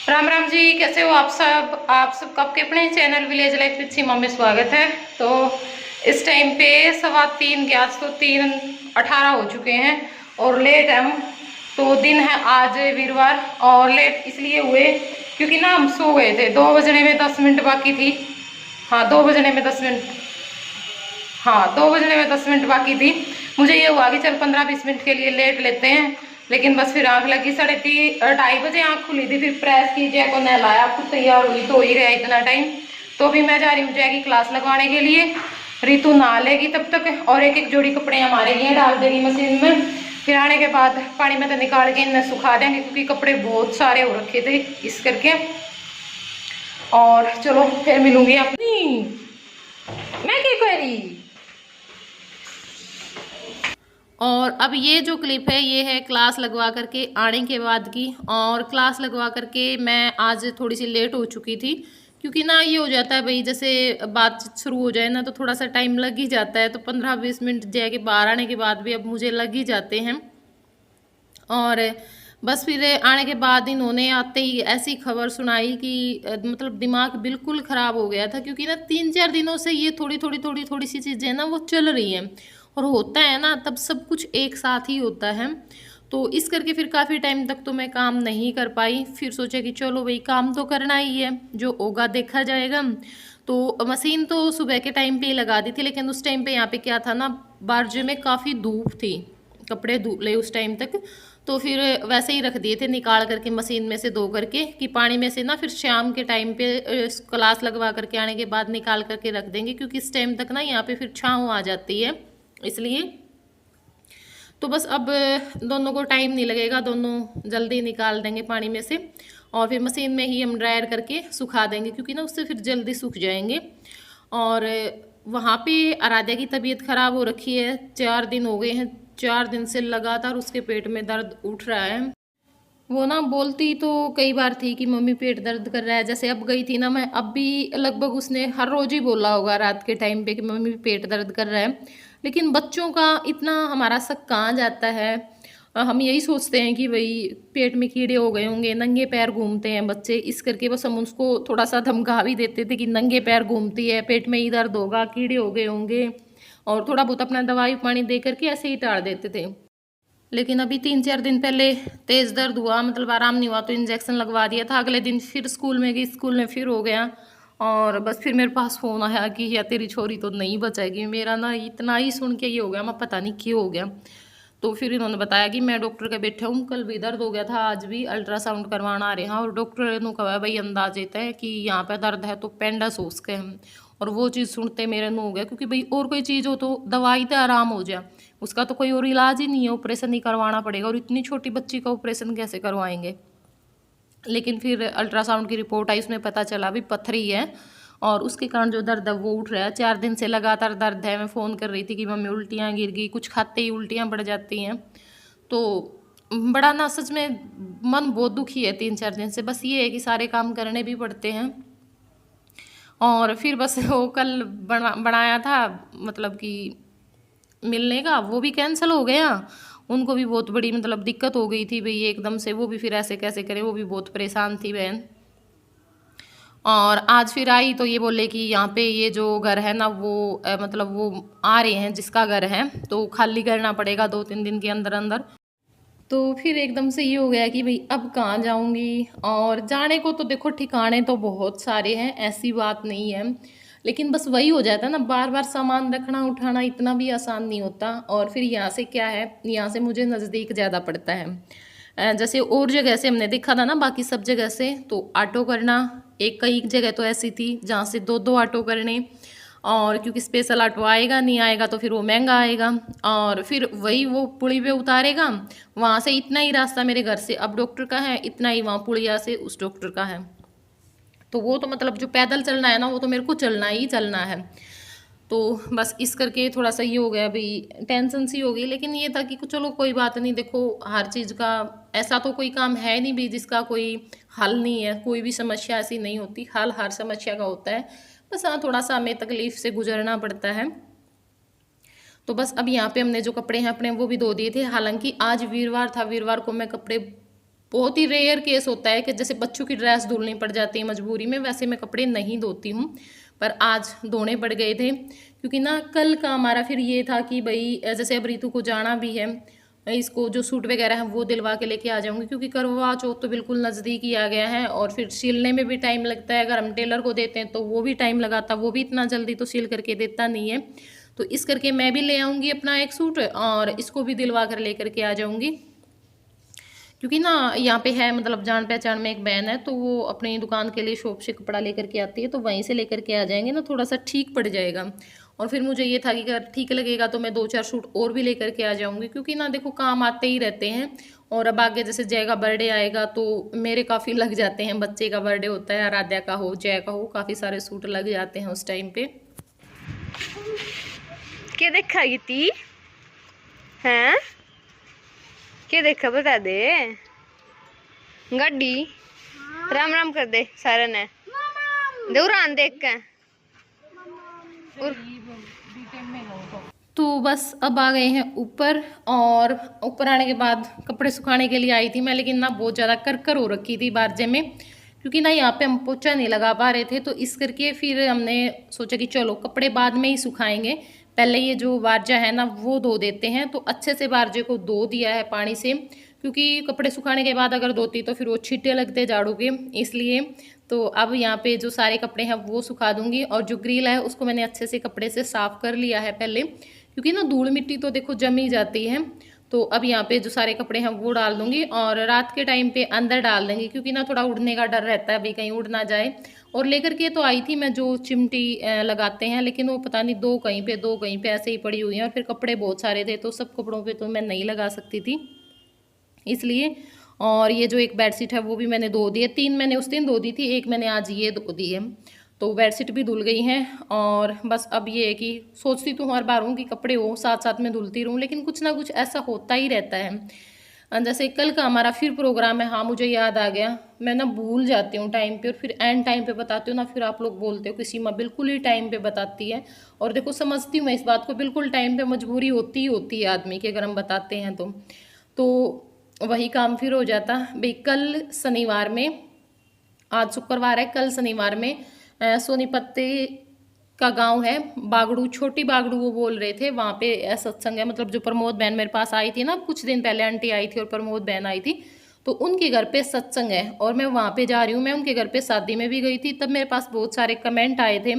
राम राम जी, कैसे हो आप सब। आप सब आपके अपने चैनल विलेज लाइफ विद सीमा में स्वागत है। तो इस टाइम पे 3:15 के आज तो 3:18 हो चुके हैं और लेट है हम। तो दिन है आज वीरवार और लेट इसलिए हुए क्योंकि ना हम सो गए थे। 2 बजने में 10 मिनट बाकी थी। हाँ, 2 बजने में 10 मिनट। हाँ, 2 बजने में 10 मिनट बाकी थी। मुझे ये हुआ कि चल 15-20 मिनट के लिए लेट लेते हैं, लेकिन बस फिर आंख लगी। 2:30 आंख खुली थी। फिर प्रेस की, जय को नहलाया, खुद तैयार हुई तो ही गया इतना टाइम। तो अभी मैं जा रही हूँ जय की क्लास लगवाने के लिए। रितु नहा लेगी तब तक और एक एक जोड़ी कपड़े हमारे लिए डाल देगी मशीन में। फिर आने के बाद पानी में तो निकाल के इन्हें सुखा देंगे क्योंकि कपड़े बहुत सारे हो रखे थे इस करके। और चलो फिर मिलूंगी अपनी। मैं क्या कह रही। और अब ये जो क्लिप है ये है क्लास लगवा करके आने के बाद की। और क्लास लगवा करके मैं आज थोड़ी सी लेट हो चुकी थी क्योंकि ना ये हो जाता है भाई, जैसे बातचीत शुरू हो जाए ना तो थोड़ा सा टाइम लग ही जाता है। तो 15-20 मिनट जय के बाहर आने के बाद भी अब मुझे लग ही जाते हैं। और बस फिर आने के बाद इन्होंने आते ही ऐसी खबर सुनाई कि मतलब दिमाग बिल्कुल ख़राब हो गया था क्योंकि ना 3-4 दिनों से ये थोड़ी सी चीज़ें ना वो चल रही हैं। और होता है ना तब सब कुछ एक साथ ही होता है। तो इस करके फिर काफ़ी टाइम तक तो मैं काम नहीं कर पाई। फिर सोचा कि चलो भाई काम तो करना ही है, जो होगा देखा जाएगा। तो मशीन तो सुबह के टाइम पे ही लगा दी थी, लेकिन उस टाइम पे यहाँ पे क्या था ना, बारजे में काफ़ी धूप थी, कपड़े धुले उस टाइम तक। तो फिर वैसे ही रख दिए थे निकाल करके मशीन में से धो करके कि पानी में से ना फिर शाम के टाइम पे क्लास लगवा करके आने के बाद निकाल करके रख देंगे क्योंकि इस टाइम तक ना यहाँ पे फिर छाँव आ जाती है इसलिए। तो बस अब दोनों को टाइम नहीं लगेगा, दोनों जल्दी निकाल देंगे पानी में से और फिर मशीन में ही हम ड्रायर करके सुखा देंगे क्योंकि ना उससे फिर जल्दी सूख जाएंगे। और वहाँ पे आराध्या की तबीयत ख़राब हो रखी है, 4 दिन हो गए हैं, 4 दिन से लगातार उसके पेट में दर्द उठ रहा है। वो ना बोलती तो कई बार थी कि मम्मी पेट दर्द कर रहा है, जैसे अब गई थी ना मैं, अब भी लगभग उसने हर रोज़ ही बोला होगा रात के टाइम पे कि मम्मी पेट दर्द कर रहा है। लेकिन बच्चों का इतना हमारा शक कहाँ जाता है। हम यही सोचते हैं कि भाई पेट में कीड़े हो गए होंगे, नंगे पैर घूमते हैं बच्चे, इस करके बस हम उसको थोड़ा सा धमका भी देते थे कि नंगे पैर घूमती है, पेट में ही दर्द होगा, कीड़े हो गए होंगे। और थोड़ा बहुत अपना दवाई पानी दे करके ऐसे ही टाल देते थे। लेकिन अभी 3-4 दिन पहले तेज़ दर्द हुआ, मतलब आराम नहीं हुआ, तो इंजेक्शन लगवा दिया था। अगले दिन फिर स्कूल में गई, स्कूल में फिर हो गया। और बस फिर मेरे पास फ़ोन आया कि या तेरी छोरी तो नहीं बचेगी। मेरा ना इतना ही सुन के ये हो गया, मैं पता नहीं क्यों हो गया। तो फिर इन्होंने बताया कि मैं डॉक्टर के बैठे हूँ, कल भी दर्द हो गया था, आज भी अल्ट्रासाउंड करवाना आ रहे हैं। और डॉक्टर ने कहा भाई अंदाज देता है कि यहाँ पे दर्द है तो पेंडस हो उसके हम। और वो चीज़ सुनते मेरे नु हो गया क्योंकि भाई और कोई चीज़ हो तो दवाई तो आराम हो जाए, उसका तो कोई और इलाज ही नहीं है, ऑपरेशन ही करवाना पड़ेगा। और इतनी छोटी बच्ची का ऑपरेशन कैसे करवाएंगे। लेकिन फिर अल्ट्रासाउंड की रिपोर्ट आई, उसमें पता चला भी पथरी है और उसके कारण जो दर्द है वो उठ रहा है। 4 दिन से लगातार दर्द है। मैं फ़ोन कर रही थी कि मम्मी उल्टियाँ गिर गई, कुछ खाते ही उल्टियाँ बढ़ जाती हैं। तो बड़ा ना सच में मन बहुत दुखी है 3-4 दिन से। बस ये है कि सारे काम करने भी पड़ते हैं। और फिर बस वो कल बनाया था, मतलब कि मिलने का, वो भी कैंसिल हो गया। उनको भी बहुत बड़ी मतलब दिक्कत हो गई थी भाई एकदम से, वो भी फिर ऐसे कैसे करें, वो भी बहुत परेशान थी बहन। और आज फिर आई तो ये बोले कि यहाँ पे ये जो घर है ना वो मतलब वो आ रहे हैं जिसका घर है तो खाली करना पड़ेगा 2-3 दिन के अंदर अंदर। तो फिर एकदम से ये हो गया कि भाई अब कहाँ जाऊँगी। और जाने को तो देखो ठिकाने तो बहुत सारे हैं, ऐसी बात नहीं है, लेकिन बस वही हो जाता है ना, बार बार सामान रखना उठाना इतना भी आसान नहीं होता। और फिर यहाँ से क्या है, यहाँ से मुझे नज़दीक ज़्यादा पड़ता है। जैसे और जगह से हमने देखा था ना, बाकी सब जगह से तो ऑटो करना, एक कई जगह तो ऐसी थी जहाँ से 2-2 ऑटो करने। और क्योंकि स्पेशल ऑटो आएगा नहीं आएगा तो फिर वो महंगा आएगा और फिर वही वो पुली पे उतारेगा। वहाँ से इतना ही रास्ता मेरे घर से अब डॉक्टर का है, इतना ही वहाँ पुलिया से उस डॉक्टर का है। तो वो तो मतलब जो पैदल चलना है ना वो तो मेरे को चलना ही चलना है। तो बस इस करके थोड़ा सा ये हो गया भाई, टेंशन सी हो गई। लेकिन ये था कि चलो कोई बात नहीं, देखो हर चीज़ का ऐसा तो कोई काम है नहीं भी जिसका कोई हल नहीं है, कोई भी समस्या ऐसी नहीं होती, हल हर समस्या का होता है। बस हाँ थोड़ा सा हमें तकलीफ़ से गुजरना पड़ता है। तो बस अब यहाँ पे हमने जो कपड़े हैं अपने वो भी धो दिए थे। हालांकि आज वीरवार था, वीरवार को मैं कपड़े बहुत ही रेयर केस होता है कि जैसे बच्चों की ड्रेस धुलनी पड़ जाती है मजबूरी में, वैसे मैं कपड़े नहीं धोती हूँ, पर आज धोने पड़ गए थे क्योंकि ना कल का हमारा फिर ये था कि भाई जैसे अब रीतू को जाना भी है, इसको जो सूट वगैरह है वो दिलवा के लेके आ जाऊंगी क्योंकि करवा चौथ तो बिल्कुल नज़दीक ही आ गया है और फिर सिलने में भी टाइम लगता है। अगर हम टेलर को देते हैं तो वो भी टाइम लगाता, वो भी इतना जल्दी तो सिल करके देता नहीं है। तो इस करके मैं भी ले आऊँगी अपना एक सूट और इसको भी दिलवा कर ले करके आ जाऊँगी क्योंकि ना यहाँ पे है मतलब जान पहचान में एक बहन है, तो वो अपनी दुकान के लिए शॉप से कपड़ा लेकर के आती है, तो वहीं से लेकर के आ जाएंगे ना, थोड़ा सा ठीक पड़ जाएगा। और फिर मुझे ये था कि अगर ठीक लगेगा तो मैं 2-4 सूट और भी लेकर के आ जाऊँगी क्योंकि ना देखो काम आते ही रहते हैं। और अब आगे जैसे जय का बर्थडे आएगा तो मेरे काफ़ी लग जाते हैं, बच्चे का बर्थडे होता है, आराध्या का हो जय का हो, काफ़ी सारे सूट लग जाते हैं उस टाइम पे। क्या देखा गीती हैं? क्या देखा बता दे। गड्डी राम राम कर दे सारे ने दौरान देख के। तो बस अब आ गए हैं ऊपर, और ऊपर आने के बाद कपड़े सुखाने के लिए आई थी मैं, लेकिन ना बहुत ज़्यादा करकर हो रखी थी बारजे में क्योंकि ना यहाँ पे हम पोछा नहीं लगा पा रहे थे, तो इस करके फिर हमने सोचा कि चलो कपड़े बाद में ही सुखाएंगे, पहले ये जो बारजा है ना वो धो देते हैं। तो अच्छे से बारजे को धो दिया है पानी से क्योंकि कपड़े सुखाने के बाद अगर धोती तो फिर वो छींटे लगते झाड़ू के, इसलिए। तो अब यहाँ पे जो सारे कपड़े हैं वो सुखा दूंगी, और जो ग्रिल है उसको मैंने अच्छे से कपड़े से साफ़ कर लिया है पहले क्योंकि ना धूल मिट्टी तो देखो जम ही जाती है। तो अब यहाँ पे जो सारे कपड़े हैं वो डाल दूंगी और रात के टाइम पे अंदर डाल देंगे क्योंकि ना थोड़ा उड़ने का डर रहता है, भाई कहीं उड़ ना जाए। और लेकर के तो आई थी मैं जो चिमटी लगाते हैं, लेकिन वो पता नहीं दो कहीं पे ऐसे ही पड़ी हुई हैं, और फिर कपड़े बहुत सारे थे तो सब कपड़ों पे तो मैं नहीं लगा सकती थी, इसलिए। और ये जो एक बेडशीट है वो भी मैंने धो दी है, 3 मैंने उस दिन धो दी थी, एक मैंने आज ये धो दी है, तो बेडशीट भी धुल गई हैं। और बस अब ये है कि सोचती तो हर बार हूँ कि कपड़े हो साथ साथ में धुलती रहूँ, लेकिन कुछ ना कुछ ऐसा होता ही रहता है। जैसे कल का हमारा फिर प्रोग्राम है, हाँ मुझे याद आ गया, मैं ना भूल जाती हूँ टाइम पे और फिर एंड टाइम पे बताती हूँ ना, फिर आप लोग बोलते हो कि सीमा बिल्कुल ही टाइम पे बताती है। और देखो समझती हूँ मैं इस बात को, बिल्कुल टाइम पे मजबूरी होती ही होती है आदमी की, अगर हम बताते हैं तो वही काम फिर हो जाता भाई। कल शनिवार में, आज शुक्रवार है, कल शनिवार में सोनीपत का गांव है बागड़ू, छोटी बागड़ू वो बोल रहे थे, वहाँ पे सत्संग है। मतलब जो प्रमोद बहन मेरे पास आई थी ना कुछ दिन पहले, आंटी आई थी और प्रमोद बहन आई थी, तो उनके घर पे सत्संग है और मैं वहाँ पे जा रही हूँ। मैं उनके घर पे शादी में भी गई थी, तब मेरे पास बहुत सारे कमेंट आए थे,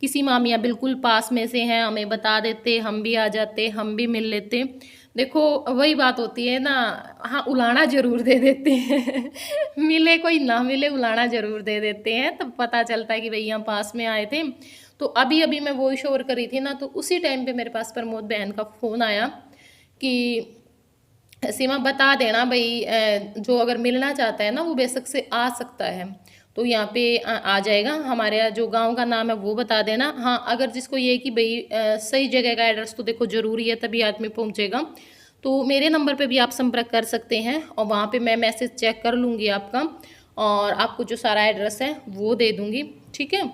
किसी मामियाँ बिल्कुल पास में से हैं, हमें बता देते, हम भी आ जाते, हम भी मिल लेते। देखो वही बात होती है ना, हाँ उलाना जरूर दे देते हैं मिले कोई ना मिले उलाना जरूर दे देते हैं, तब पता चलता है कि भैया पास में आए थे। तो अभी अभी मैं वॉइस ओवर कर रही थी ना, तो उसी टाइम पे मेरे पास प्रमोद बहन का फ़ोन आया कि सीमा बता देना भाई, जो अगर मिलना चाहता है ना वो बेशक से आ सकता है, तो यहाँ पे आ जाएगा। हमारे जो गांव का नाम है वो बता देना। हाँ अगर जिसको ये कि भाई सही जगह का एड्रेस तो देखो ज़रूरी है, तभी आदमी पहुँचेगा, तो मेरे नंबर पे भी आप संपर्क कर सकते हैं और वहाँ पे मैं मैसेज चेक कर लूँगी आपका और आपको जो सारा एड्रेस है वो दे दूँगी, ठीक है।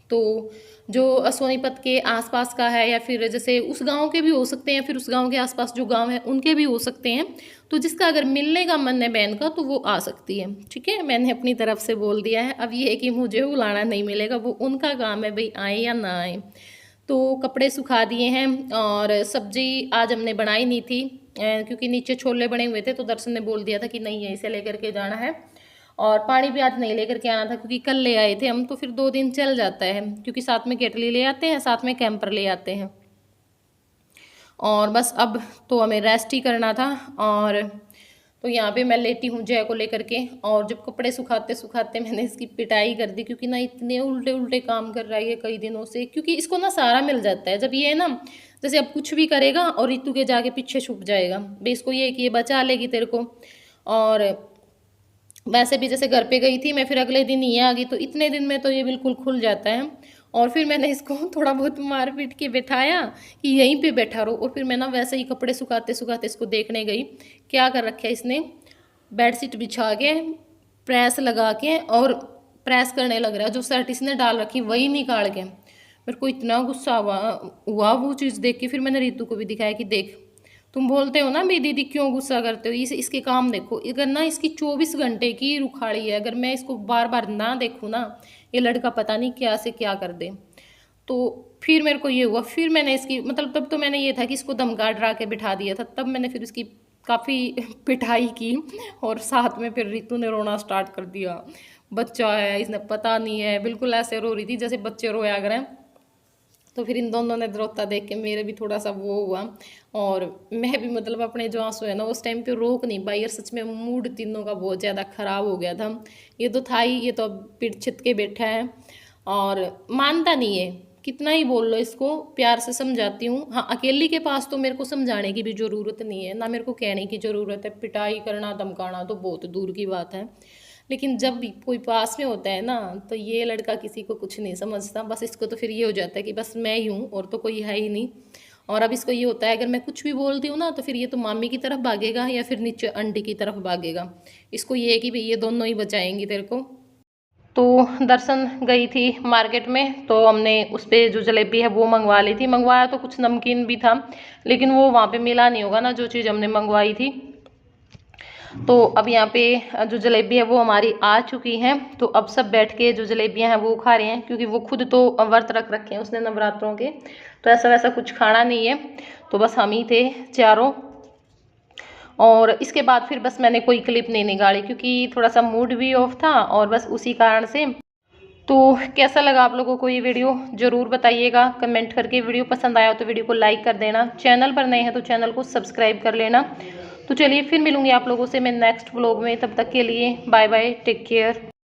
तो जो सोनीपत के आसपास का है या फिर जैसे उस गांव के भी हो सकते हैं, फिर उस गांव के आसपास जो गांव है उनके भी हो सकते हैं, तो जिसका अगर मिलने का मन है बहन का तो वो आ सकती है, ठीक है। मैंने अपनी तरफ से बोल दिया है, अब ये है कि मुझे बुलाना नहीं मिलेगा, वो उनका काम है भाई, आए या ना आए। तो कपड़े सुखा दिए हैं और सब्जी आज हमने बनाई नहीं थी क्योंकि नीचे छोले बने हुए थे, तो दर्शन ने बोल दिया था कि नहीं यहीं से लेकर के जाना है। और पानी भी आज नहीं लेकर के आना था क्योंकि कल ले आए थे हम, तो फिर 2 दिन चल जाता है क्योंकि साथ में केटली ले आते हैं, साथ में कैंपर ले आते हैं। और बस अब तो हमें रेस्ट ही करना था, और तो यहाँ पे मैं लेटी हूँ जय को लेकर के। और जब कपड़े सुखाते सुखाते मैंने इसकी पिटाई कर दी क्योंकि ना इतने उल्टे उल्टे काम कर रहा है ये कई दिनों से, क्योंकि इसको ना सारा मिल जाता है। जब ये है ना जैसे अब कुछ भी करेगा और ऋतु के जाके पीछे छुप जाएगा, भाई इसको ये कि ये बचा लेगी तेरे को। और वैसे भी जैसे घर पे गई थी मैं, फिर अगले दिन ये आ गई, तो इतने दिन में तो ये बिल्कुल खुल जाता है। और फिर मैंने इसको थोड़ा बहुत मार पीट के बैठाया कि यहीं पे बैठा रहो, और फिर मैं ना वैसे ही कपड़े सुखाते सुखाते इसको देखने गई, क्या कर रखा है इसने, बेडशीट बिछा के प्रेस लगा के और प्रेस करने लग रहा है, जो शर्ट इसने डाल रखी वही निकाल के। मेरे को इतना गुस्सा हुआ वो चीज़ देख के, फिर मैंने रीतू को भी दिखाया कि देख तुम बोलते हो ना मेरी दीदी क्यों गुस्सा करते हो, इसके काम देखो। अगर ना इसकी 24 घंटे की रुखाड़ी है, अगर मैं इसको बार बार ना देखूँ ना, ये लड़का पता नहीं क्या से क्या कर दे। तो फिर मेरे को ये हुआ, फिर मैंने इसकी मतलब तब तो मैंने ये था कि इसको धमका डरा के बिठा दिया था, तब मैंने फिर इसकी काफ़ी पिटाई की। और साथ में फिर रितु ने रोना स्टार्ट कर दिया। बच्चा है, इसने पता नहीं है, बिल्कुल ऐसे रो रही थी जैसे बच्चे रोया करें। तो फिर इन दोनों ने रोता देख के मेरे भी थोड़ा सा वो हुआ, और मैं भी मतलब अपने जो आंसू है ना उस टाइम पे रोक नहीं पाई। और सच में मूड तीनों का बहुत ज़्यादा ख़राब हो गया था। ये तो था ही, ये तो अब पीठ छित के बैठा है और मानता नहीं है। कितना ही बोल लो इसको, प्यार से समझाती हूँ। हाँ, अकेली के पास तो मेरे को समझाने की भी ज़रूरत नहीं है, ना मेरे को कहने की ज़रूरत है। पिटाई करना धमकाना तो बहुत दूर की बात है। लेकिन जब भी कोई पास में होता है ना, तो ये लड़का किसी को कुछ नहीं समझता। बस इसको तो फिर ये हो जाता है कि बस मैं ही हूँ और तो कोई है ही नहीं। और अब इसको ये होता है अगर मैं कुछ भी बोलती हूँ ना, तो फिर ये तो मामी की तरफ भागेगा या फिर नीचे आंटी की तरफ भागेगा। इसको ये है कि भाई ये दोनों ही बचाएंगी तेरे को। तो दर्शन गई थी मार्केट में, तो हमने उस पर जो जलेबी है वो मंगवा ली थी। मंगवाया तो कुछ नमकीन भी था, लेकिन वो वहाँ पे मिला नहीं होगा ना जो चीज़ हमने मंगवाई थी। तो अब यहाँ पे जो जलेबी है वो हमारी आ चुकी हैं। तो अब सब बैठ के जो जलेबियाँ हैं वो खा रहे हैं, क्योंकि वो खुद तो व्रत रख रखे हैं उसने नवरात्रों के, तो ऐसा वैसा कुछ खाना नहीं है। तो बस हम ही थे चारों। और इसके बाद फिर बस मैंने कोई क्लिप नहीं निकाली, क्योंकि थोड़ा सा मूड भी ऑफ था और बस उसी कारण से। तो कैसा लगा आप लोगों को ये वीडियो ज़रूर बताइएगा कमेंट करके। वीडियो पसंद आया हो तो वीडियो को लाइक कर देना, चैनल पर नए हैं तो चैनल को सब्सक्राइब कर लेना। तो चलिए फिर मिलूंगी आप लोगों से मैं नेक्स्ट व्लॉग में, तब तक के लिए बाय बाय, टेक केयर।